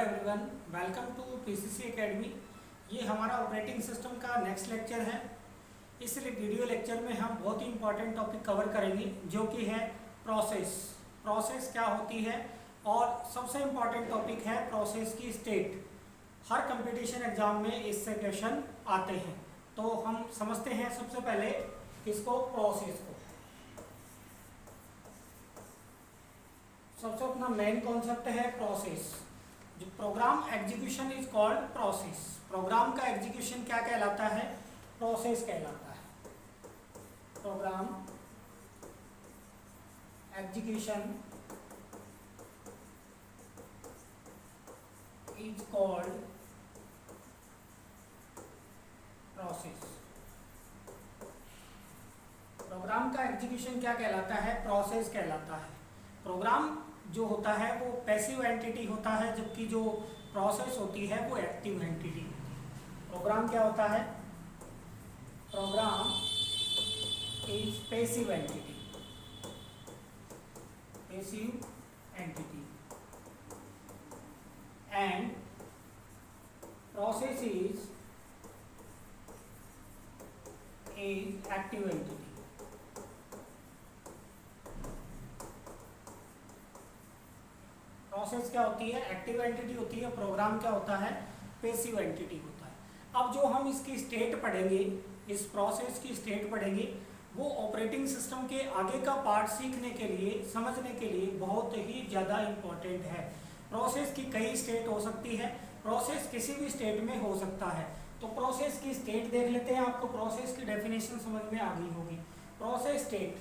Everyone, welcome to PCC academy. ये हमारा operating system का नेक्स्ट लेक्चर है। इस वीडियो लेक्चर में हम बहुत ही इंपॉर्टेंट टॉपिक कवर करेंगे जो कि है प्रोसेस क्या होती है, और सबसे इम्पॉर्टेंट टॉपिक है प्रोसेस की स्टेट। हर कंपटीशन एग्जाम में इससे क्वेश्चन आते हैं, तो हम समझते हैं सबसे पहले इसको, प्रोसेस को। सबसे अपना मेन कॉन्सेप्ट है प्रोसेस। जो program execution is called process. Program का एग्जीक्यूशन क्या कहलाता है? प्रोसेस कहलाता है। Program execution is called process. Program का एग्जीक्यूशन क्या कहलाता है? प्रोसेस कहलाता है। प्रोग्राम जो होता है वो पैसिव एंटिटी होता है, जबकि जो प्रोसेस होती है वो एक्टिव एंटिटी होती है। प्रोग्राम क्या होता है? Program is passive entity, and process is active entity. Process क्या होती है? एक्टिव एंटिटी होती है। प्रोग्राम क्या होता है? पैसिव एंटिटी होता है। अब जो हम इसकी स्टेट पढ़ेंगे, इस प्रोसेस की स्टेट पढ़ेंगे, वो ऑपरेटिंग सिस्टम के आगे का पार्ट सीखने के लिए, समझने के लिए बहुत ही ज़्यादा इम्पोर्टेंट है। प्रोसेस की कई स्टेट हो सकती है, प्रोसेस किसी भी स्टेट में हो सकता है। तो प्रोसेस की स्टेट देख लेते हैं। आपको प्रोसेस की डेफिनेशन समझ में आ गई होगी। प्रोसेस स्टेट,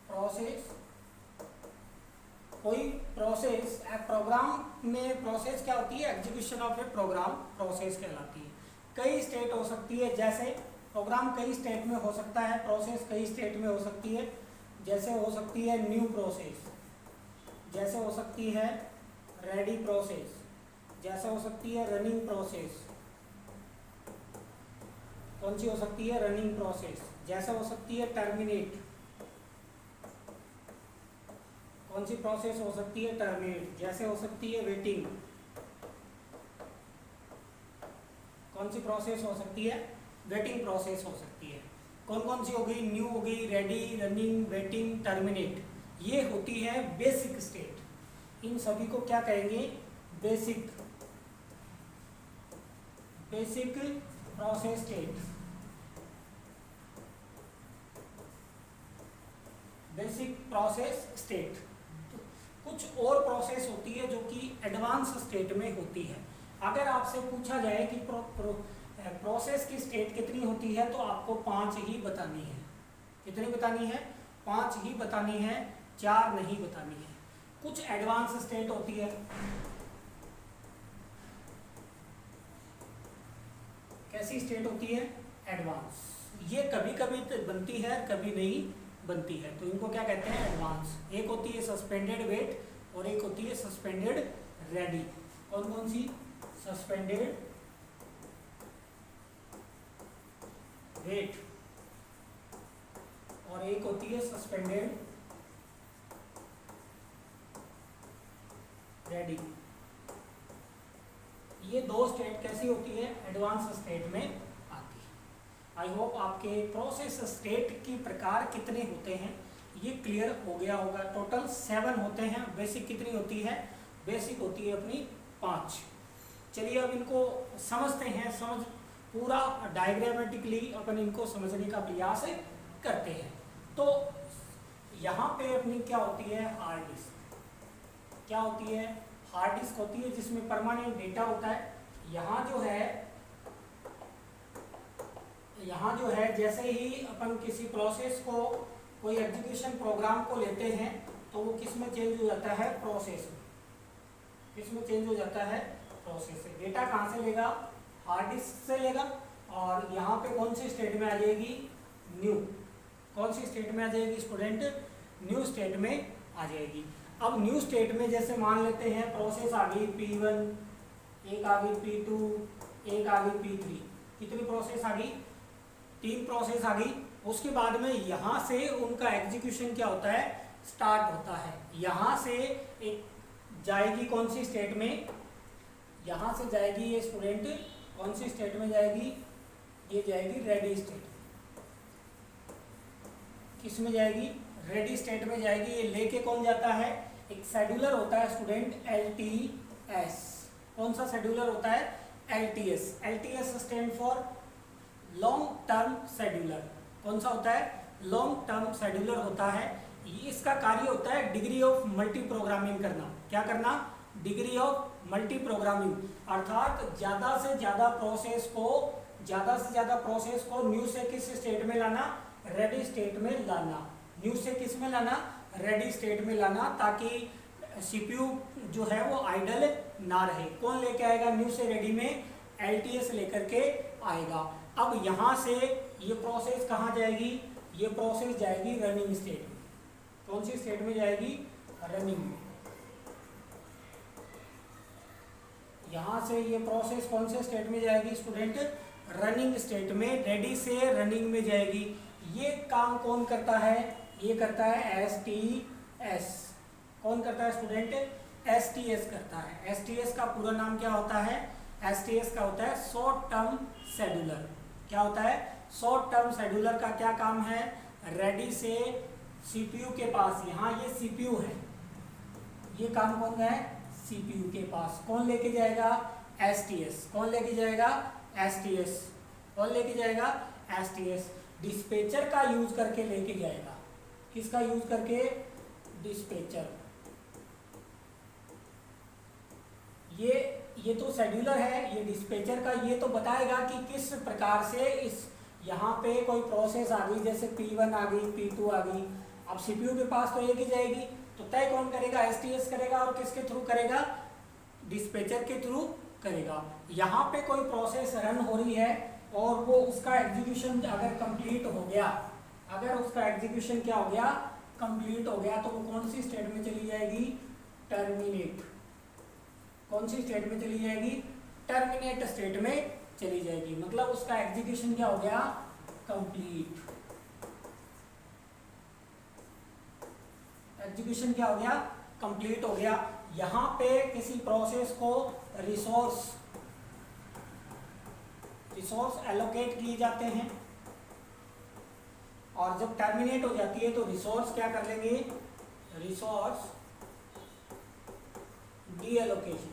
प्रोसेस कोई प्रोसेस, प्रोग्राम में प्रोसेस क्या होती है? Execution of a program process कहलाती है। कई स्टेट हो सकती है, जैसे प्रोग्राम कई स्टेट में हो सकता है, प्रोसेस कई स्टेट में हो सकती है। जैसे हो सकती है न्यू प्रोसेस, जैसे हो सकती है रेडी प्रोसेस, जैसे हो सकती है रनिंग प्रोसेस। कौन सी हो सकती है? Running process. जैसे हो सकती है टर्मिनेट। कौन सी प्रोसेस हो सकती है? टर्मिनेट। जैसे हो सकती है वेटिंग। कौन सी प्रोसेस हो सकती है? वेटिंग प्रोसेस हो सकती है। कौन कौन सी हो गई? न्यू हो गई, रेडी, रनिंग, वेटिंग, टर्मिनेट। ये होती है बेसिक स्टेट। इन सभी को क्या कहेंगे? Basic process state. Basic process state. कुछ और प्रोसेस होती है जो कि एडवांस स्टेट में होती है। अगर आपसे पूछा जाए कि प्रोसेस की स्टेट कितनी होती है, तो आपको 5 ही बतानी है। कितनी बतानी है? 5 ही बतानी है, 4 नहीं बतानी है। कुछ एडवांस स्टेट होती है। कैसी स्टेट होती है? एडवांस। ये कभी कभी बनती है, कभी नहीं बनती है, तो इनको क्या कहते हैं? एडवांस। एक होती है सस्पेंडेड वेट और एक होती है सस्पेंडेड रेडी। कौन कौन सी? सस्पेंडेड वेट और एक होती है सस्पेंडेड रेडी। ये दो स्टेट कैसी होती है? एडवांस स्टेट में आती है। आई होप आपके प्रोसेस स्टेट के प्रकार कितने होते हैं ये क्लियर हो गया होगा। टोटल 7 होते हैं। बेसिक कितनी होती है? बेसिक होती है अपनी 5। चलिए अब इनको समझते हैं। समझ पूरा डायग्रामेटिकली अपन इनको समझने का प्रयास करते हैं। तो यहाँ पे अपनी क्या होती है? Hard disk. क्या होती है? हार्ड डिस्क होती है, जिसमें परमानेंट डेटा होता है। यहाँ जो है जैसे ही अपन किसी प्रोसेस को, कोई एग्जीक्यूशन प्रोग्राम को लेते हैं, तो वो किस में चेंज हो जाता है? प्रोसेस में। किस में चेंज हो जाता है? प्रोसेस से। डेटा कहाँ से लेगा? हार्ड डिस्क से लेगा। और यहाँ पे कौन सी स्टेट में आ जाएगी? न्यू। कौन सी स्टेट में आ जाएगी स्टूडेंट? न्यू स्टेट में आ जाएगी। अब न्यू स्टेट में जैसे मान लेते हैं प्रोसेस आ गई P1, एक आ गई P2, एक आ गई P3। कितनी प्रोसेस आ गई? 3 प्रोसेस आ गई। उसके बाद में यहाँ से उनका एग्जीक्यूशन क्या होता है? स्टार्ट होता है। यहाँ से एक जाएगी कौन सी स्टेट में, यहाँ से जाएगी ये स्टूडेंट कौन सी स्टेट में जाएगी, ये जाएगी रेडी स्टेट। किस में जाएगी, रेडी स्टेट में जाएगी। ये लेके कौन जाता है, एक शेड्यूलर होता है स्टूडेंट LTS। कौन सा शेड्यूलर होता है, LTS। LTS stand for long term scheduler. कौन सा होता है, लॉन्ग टर्म शेड्यूलर होता है। इसका कार्य होता है डिग्री ऑफ मल्टी प्रोग्रामिंग करना। क्या करना, डिग्री ऑफ मल्टी प्रोग्रामिंग, अर्थात ज्यादा से ज्यादा प्रोसेस को न्यू से किस स्टेट में लाना, रेडी स्टेट में लाना। न्यू से किस में लाना, रेडी स्टेट में लाना, ताकि सीपीयू जो है वो आइडल ना रहे। कौन लेके आएगा न्यू से रेडी में, LTS लेकर के आएगा। अब यहाँ से ये प्रोसेस कहाँ जाएगी, ये प्रोसेस जाएगी रनिंग स्टेट में। कौन सी स्टेट में जाएगी, रनिंग में। यहाँ से ये प्रोसेस कौन से स्टेट में जाएगी स्टूडेंट, रनिंग स्टेट में। रेडी से रनिंग में जाएगी। ये काम कौन करता है, ये करता है STS। कौन करता है स्टूडेंट, STS करता है। STS का पूरा नाम क्या होता है, STS का होता है शॉर्ट टर्म शेड्यूलर। क्या होता है, शॉर्ट टर्म शेड्यूलर का क्या काम है, रेडी से CPU के पास, यहाँ ये CPU है, ये काम कौन है, CPU के पास। कौन लेके जाएगा, STS। कौन लेके जाएगा, STS। कौन लेके जाएगा, STS। डिस्पैचर का यूज करके लेके जाएगा। किसका यूज करके, डिस्पैचर। ये तो शेड्यूलर है, ये डिस्पैचर का ये तो बताएगा कि किस प्रकार से इस यहाँ पे कोई प्रोसेस आ गई, जैसे P1 आ गई, P2 आ गई। अब CPU के पास तो एक ही जाएगी, तो तय कौन करेगा, STS करेगा। और किसके थ्रू करेगा, डिस्पैचर के थ्रू करेगा। यहाँ पे कोई प्रोसेस रन हो रही है और वो उसका एग्जीक्यूशन अगर कंप्लीट हो गया, अगर उसका एग्जीक्यूशन क्या हो गया, कंप्लीट हो गया, तो वो कौन सी स्टेट में चली जाएगी, टर्मिनेट। कौन सी स्टेट में चली जाएगी, टर्मिनेट स्टेट में चली जाएगी। मतलब उसका एग्जीक्यूशन क्या हो गया, कंप्लीट। एग्जीक्यूशन क्या हो गया, कंप्लीट हो गया। यहाँ पे किसी प्रोसेस को रिसोर्स एलोकेट किए जाते हैं, और जब टर्मिनेट हो जाती है तो रिसोर्स क्या कर लेंगे, रिसोर्स डी एलोकेशन।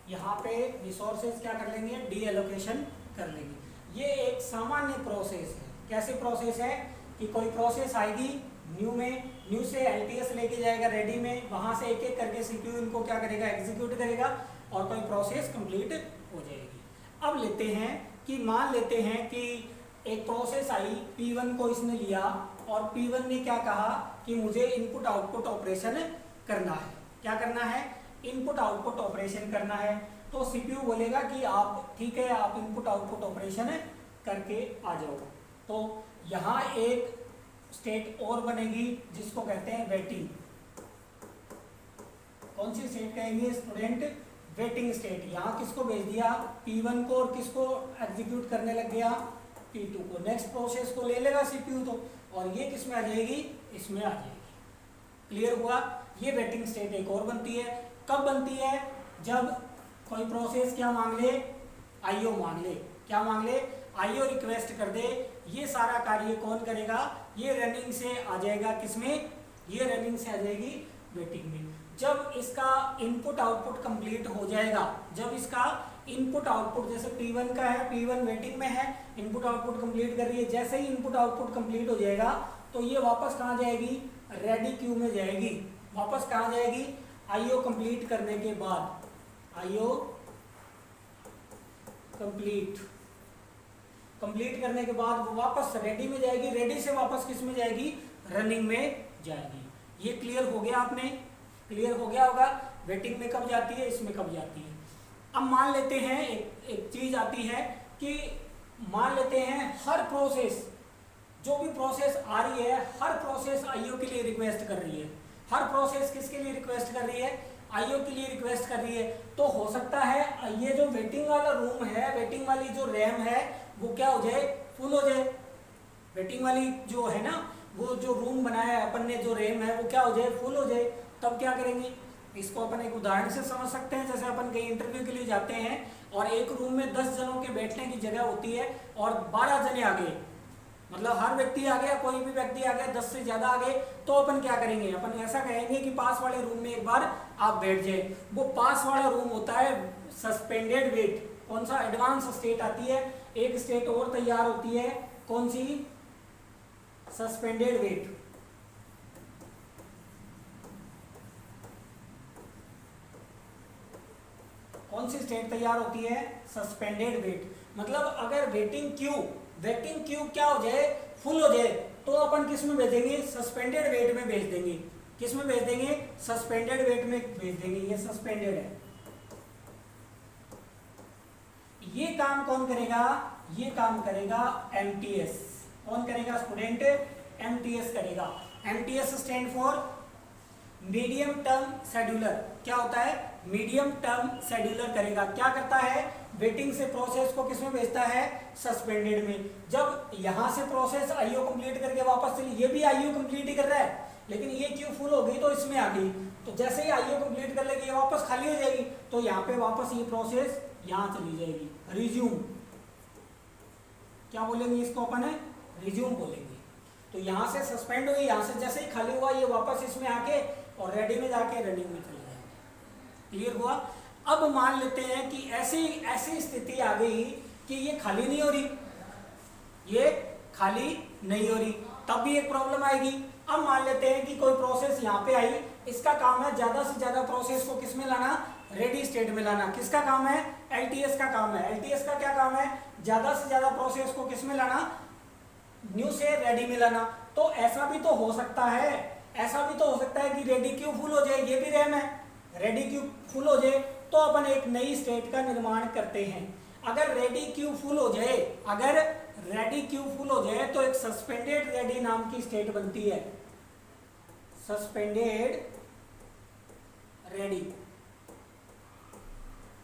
यहाँ पे रिसोर्सेज क्या कर लेंगे, डी एलोकेशन कर लेंगे। ये एक सामान्य प्रोसेस है। कैसे प्रोसेस है कि कोई प्रोसेस आएगी न्यू में, न्यू से LTS लेके जाएगा रेडी में, वहां से एक एक करके CPU इनको क्या करेगा, एग्जीक्यूट करेगा, और कोई प्रोसेस कंप्लीट हो जाएगी। अब लेते हैं कि मान लेते हैं कि एक प्रोसेस आई, P1 को इसने लिया और P1 ने क्या कहा कि मुझे इनपुट आउटपुट ऑपरेशन करना है। क्या करना है, इनपुट आउटपुट ऑपरेशन करना है। तो CPU बोलेगा कि आप ठीक है, आप इनपुट आउटपुट ऑपरेशन करके आ जाओ। तो यहाँ एक स्टेट और बनेगी जिसको कहते हैं वेटिंग। कौन सी स्टेट कहेंगे स्टूडेंट, वेटिंग स्टेट। यहाँ किसको भेज दिया, P1 को, और किसको एग्जीक्यूट करने लग गया, P2 को। नेक्स्ट प्रोसेस को ले लेगा CPU तो, और ये किस में आ जाएगी, इसमें आ जाएगी। क्लियर हुआ। ये वेटिंग स्टेट एक और बनती है। कब बनती है, जब कोई प्रोसेस क्या मांग ले, IO मांग ले। क्या मांग ले, IO रिक्वेस्ट कर दे। ये सारा कार्य कौन करेगा, ये रनिंग से आ जाएगा किसमें, ये रनिंग से आ जाएगी वेटिंग में। जब इसका इनपुट आउटपुट कंप्लीट हो जाएगा, जब इसका इनपुट आउटपुट, जैसे P1 का है, P1 वेटिंग में है, इनपुट आउटपुट कंप्लीट कर रही है। जैसे ही इनपुट आउटपुट कंप्लीट हो जाएगा तो ये वापस कहाँ जाएगी, रेडी क्यू में जाएगी। वापस कहाँ जाएगी, IO कंप्लीट करने के बाद, IO कंप्लीट करने के बाद वो वापस रेडी में जाएगी। रेडी से वापस किस में जाएगी, रनिंग में जाएगी। ये क्लियर हो गया, आपने क्लियर हो गया होगा। वेटिंग में कब जाती है, इसमें कब जाती है। अब मान लेते हैं एक चीज आती है कि मान लेते हैं हर प्रोसेस, जो भी प्रोसेस आ रही है, हर प्रोसेस IO के लिए रिक्वेस्ट कर रही है। हर प्रोसेस किसके लिए रिक्वेस्ट कर रही है, IO के लिए रिक्वेस्ट कर रही है। तो हो सकता है ये जो वेटिंग वाला रूम है, वेटिंग वाली जो रैम है, वो क्या हो जाए, फुल हो जाए। वेटिंग वाली जो है ना, वो जो रूम बनाया है अपन ने, जो रैम है वो क्या हो जाए, फुल हो जाए, तब क्या करेंगे। इसको अपन एक उदाहरण से समझ सकते हैं। जैसे अपन कहीं इंटरव्यू के लिए जाते हैं और एक रूम में 10 जनों के बैठने की जगह होती है और 12 जने आ गए, मतलब हर व्यक्ति आ गया, कोई भी व्यक्ति आ गया, 10 से ज्यादा आ गए, तो अपन क्या करेंगे, अपन ऐसा कहेंगे कि पास वाले रूम में एक बार आप बैठ जाए। वो पास वाला रूम होता है सस्पेंडेड वेट। कौन सा, एडवांस स्टेट आती है, एक स्टेट और तैयार होती है, कौन सी, सस्पेंडेड वेट। कौन सी स्टेट तैयार होती है, सस्पेंडेड वेट। मतलब अगर वेटिंग क्यू क्या हो जाए, फुल हो जाए, तो अपन किस में भेजेंगे, सस्पेंडेड वेट में भेज देंगे। किस में भेज देंगे, सस्पेंडेड वेट में भेज देंगे। ये सस्पेंडेड है। ये काम कौन करेगा, ये काम करेगा एमटीएस। कौन करेगा स्टूडेंट, एमटीएस करेगा। MTS stand for medium term scheduler. क्या होता है, मीडियम टर्म शेड्यूलर करेगा। क्या करता है, वेटिंग से प्रोसेस को किसमें भेजता है, सस्पेंडेड में। जब यहां से प्रोसेस आईओ कंप्लीट करके वापस चली, ये भी आईओ कंप्लीट ही कर रहा है, लेकिन ये क्यू फुल हो गई तो इसमें आ गई, तो जैसे ही आईओ कंप्लीट कर लेगी ये वापस खाली हो जाएगी, तो यहाँ पे वापस ये प्रोसेस यहां चली जाएगी, रिज्यूम। क्या बोलेंगे इसको अपन है, रिज्यूम बोलेंगे। तो यहाँ से सस्पेंड हुई, यहाँ से जैसे ही खाली हुआ ये वापस इसमें आके और रेडी में जाके रनिंग में चले जाएंगे। क्लियर हुआ। अब मान लेते हैं कि ऐसी स्थिति आ गई कि ये खाली नहीं हो रही, ये खाली नहीं हो रही, तब भी एक प्रॉब्लम आएगी। अब मान लेते हैं कि कोई प्रोसेस यहाँ पे आई, इसका काम है ज्यादा से ज्यादा प्रोसेस को किस में लाना, रेडी स्टेट में लाना। किसका काम है, एलटीएस का काम है। एलटीएस का क्या काम है, ज्यादा से ज्यादा प्रोसेस को किस में लाना, न्यू से रेडी में लाना। तो ऐसा भी तो हो सकता है, ऐसा भी तो हो सकता है कि रेडी क्यू फुल हो जाए, ये भी रैम है, रेडी क्यू फुल हो जाए तो अपन एक नई स्टेट का निर्माण करते हैं। अगर रेडी क्यू फुल हो जाए, अगर रेडी क्यू फुल हो जाए तो एक सस्पेंडेड रेडी नाम की स्टेट बनती है, सस्पेंडेड रेडी।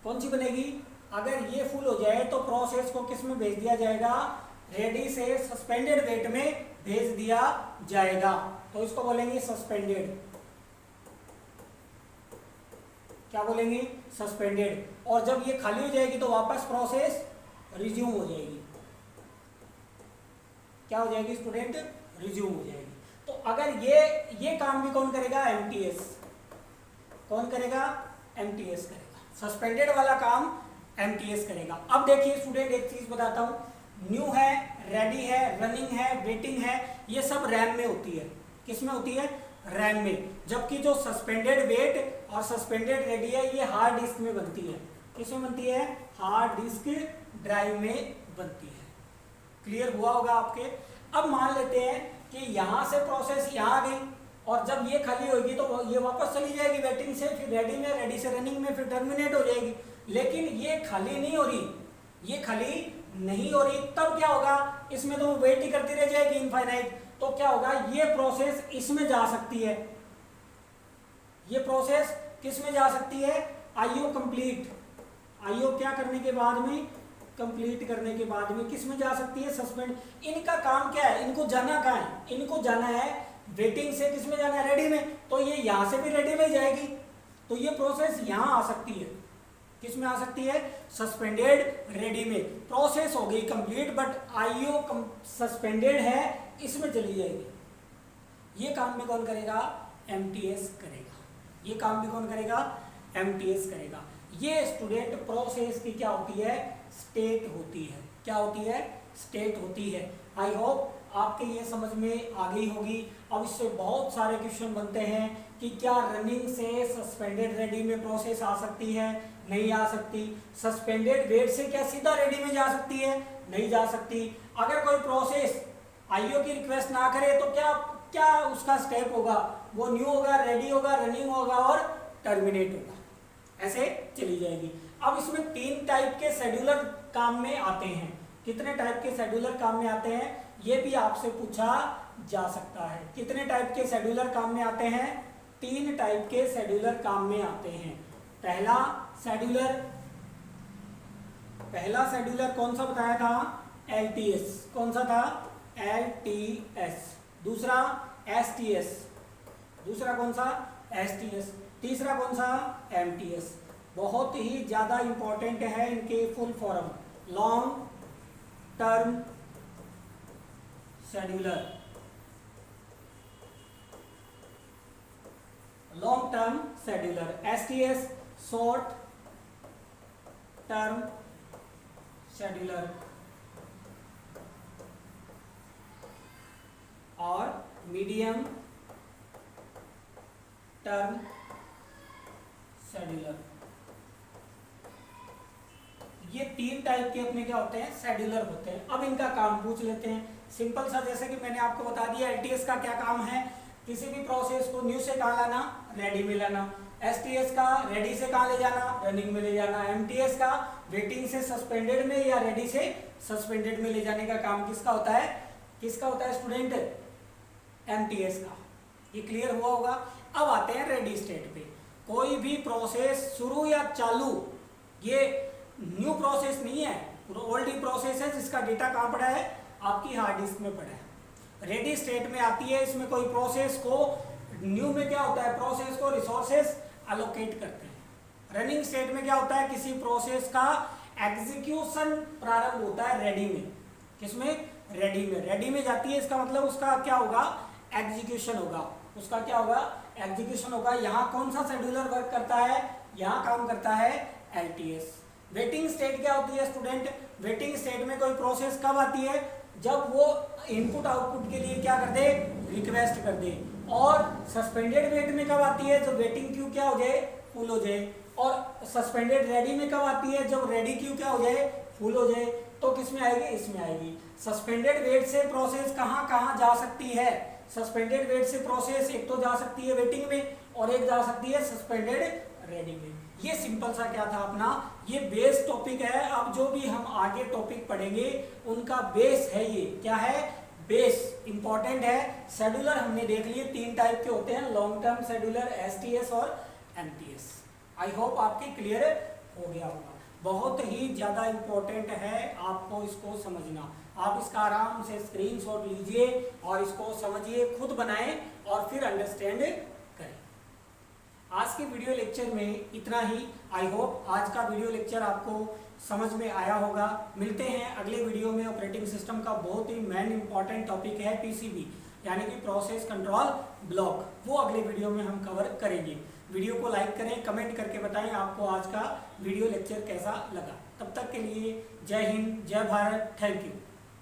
कौन सी बनेगी, अगर ये फुल हो जाए तो प्रोसेस को किस में भेज दिया जाएगा, रेडी से सस्पेंडेड वेट में भेज दिया जाएगा, तो इसको बोलेंगे सस्पेंडेड। क्या बोलेंगे, सस्पेंडेड। और जब ये खाली हो जाएगी तो वापस प्रोसेस रिज्यूम हो जाएगी। क्या हो जाएगी स्टूडेंट, रिज्यूम हो जाएगी। तो अगर ये काम भी कौन करेगा, एमटीएस। कौन करेगा, एमटीएस करेगा। सस्पेंडेड वाला काम एमटीएस करेगा। अब देखिए स्टूडेंट एक चीज बताता हूं, न्यू है, रेडी है, रनिंग है, वेटिंग है, ये सब रैम में होती है। किस में होती है, रैम में। जबकि जो सस्पेंडेड वेट और सस्पेंडेड रेडी है ये हार्ड डिस्क में बनती है। किस में बनती है, हार्ड डिस्क ड्राइव में बनती है। क्लियर हुआ होगा आपके। अब मान लेते हैं कि यहां से प्रोसेस यहां आ गई और जब ये खाली होगी तो ये वापस चली जाएगी वेटिंग से, फिर रेडी में, रेडी से रनिंग में, फिर टर्मिनेट हो जाएगी। लेकिन ये खाली नहीं हो रही, ये खाली नहीं हो रही, तब क्या होगा, इसमें तो वेट ही करती रह जाएगी इनफाइनाइट। तो क्या होगा, ये प्रोसेस इसमें जा सकती है, ये प्रोसेस किस में जा सकती है, आईओ कंप्लीट। आईओ क्या करने के बाद में, कंप्लीट करने के बाद में किस में जा सकती है, सस्पेंड। इनका काम क्या है, इनको जाना कहाँ है, इनको जाना है वेटिंग से किस में जाना है, रेडी में। तो ये यहां से भी रेडी में जाएगी, तो ये प्रोसेस यहां आ सकती है। किस में आ सकती है, सस्पेंडेड रेडी में। प्रोसेस हो गई कंप्लीट बट आईओ सस्पेंडेड है, इसमें चली जाएगी। ये काम भी कौन करेगा, एमटीएस करेगा। ये काम भी कौन करेगा, एमटीएस करेगा। ये स्टूडेंट प्रोसेस की क्या होती है, स्टेट होती है। क्या होती है, स्टेट होती है। आई होप आपके ये समझ में आ गई होगी। अब इससे बहुत सारे क्वेश्चन बनते हैं कि क्या रनिंग से सस्पेंडेड रेडी में प्रोसेस आ सकती है, नहीं आ सकती। सस्पेंडेड वेट से क्या सीधा रेडी में जा सकती है, नहीं जा सकती। अगर कोई प्रोसेस आईओ की रिक्वेस्ट ना करे तो क्या क्या उसका स्टेप होगा, वो न्यू होगा, रेडी होगा, रनिंग होगा और टर्मिनेट होगा, ऐसे चली जाएगी। अब इसमें 3 टाइप के शेड्यूलर काम में आते हैं। कितने टाइप के शेड्यूलर काम में आते हैं, ये भी आपसे पूछा जा सकता है। कितने टाइप के शेड्यूलर काम में आते हैं, 3 टाइप के शेड्यूलर काम में आते हैं। पहला शेड्यूलर कौन सा बताया था, एलटीएस। कौन सा था, एलटीएस। दूसरा STS, दूसरा कौन सा STS, तीसरा कौन सा MTS। बहुत ही ज्यादा इंपॉर्टेंट है इनके full form, long term scheduler, long term scheduler, STS short term scheduler और मीडियम टर्म शेड्यूलर। ये तीन टाइप के अपने क्या होते हैं, शेड्यूलर होते हैं। अब इनका काम पूछ लेते हैं सिंपल सा, जैसे कि मैंने आपको बता दिया LTS का क्या काम है, किसी भी प्रोसेस को न्यू से कहाँ लाना, रेडी में लाना। STS का रेडी से कहाँ ले जाना, रनिंग में ले जाना। MTS का वेटिंग से सस्पेंडेड में या रेडी से सस्पेंडेड में ले जाने का काम किसका होता है, किसका होता है स्टूडेंट, MTS का। ये क्लियर हुआ होगा। अब आते हैं रेडी स्टेट पे। कोई भी प्रोसेस शुरू या चालू, ये न्यू प्रोसेस नहीं है, ओल्ड ही प्रोसेस है जिसका डेटा कहाँ पड़ा है, आपकी हार्ड डिस्क में पड़ा है। रेडी स्टेट में आती है, इसमें कोई प्रोसेस को, न्यू में क्या होता है, प्रोसेस को रिसोर्सेस एलोकेट करते हैं। रनिंग स्टेट में क्या होता है, किसी प्रोसेस का एग्जीक्यूशन प्रारंभ होता है रेडी में। किसमें, रेडी में। रेडी में जाती है, इसका मतलब उसका क्या होगा, एग्जीक्यूशन होगा। उसका क्या होगा, एग्जीक्यूशन होगा। यहाँ कौन सा शेड्यूलर वर्क करता है, यहाँ काम करता है LTS। वेटिंग स्टेट क्या होती है स्टूडेंट, वेटिंग स्टेट में कोई प्रोसेस कब आती है, जब वो इनपुट आउटपुट के लिए क्या कर दे, रिक्वेस्ट कर दे। और सस्पेंडेड वेट में कब आती है, जब वेटिंग क्यू क्या हो जाए, फुल हो जाए। और सस्पेंडेड रेडी में कब आती है, जब रेडी क्यू क्या हो जाए, फुल हो जाए। तो किस में आएगी, इसमें आएगी। सस्पेंडेड वेट से प्रोसेस कहाँ कहाँ जा सकती है, सस्पेंडेड वेट से प्रोसेस एक तो जा सकती है वेटिंग में और एक जा सकती है सस्पेंडेड रेडी में। ये सिंपल सा क्या था अपना, ये बेस टॉपिक है। अब जो भी हम आगे टॉपिक पढ़ेंगे उनका बेस है, ये क्या है, बेस इंपॉर्टेंट है। शेड्यूलर हमने देख लिए, तीन टाइप के होते हैं, लॉन्ग टर्म शेड्यूलर, STS और MTS। आई होप आपके क्लियर हो गया होगा। बहुत ही ज्यादा इंपॉर्टेंट है आपको इसको समझना। आप इसका आराम से स्क्रीनशॉट लीजिए और इसको समझिए, खुद बनाएं और फिर अंडरस्टैंड करें। आज के वीडियो लेक्चर में इतना ही। आई होप आज का वीडियो लेक्चर आपको समझ में आया होगा। मिलते हैं अगले वीडियो में। ऑपरेटिंग सिस्टम का बहुत ही मेन इंपॉर्टेंट टॉपिक है PCB, यानी कि प्रोसेस कंट्रोल ब्लॉक। वो अगले वीडियो में हम कवर करेंगे। वीडियो को लाइक करें, कमेंट करके बताएं आपको आज का वीडियो लेक्चर कैसा लगा। तब तक के लिए जय हिंद, जय भारत, थैंक यू।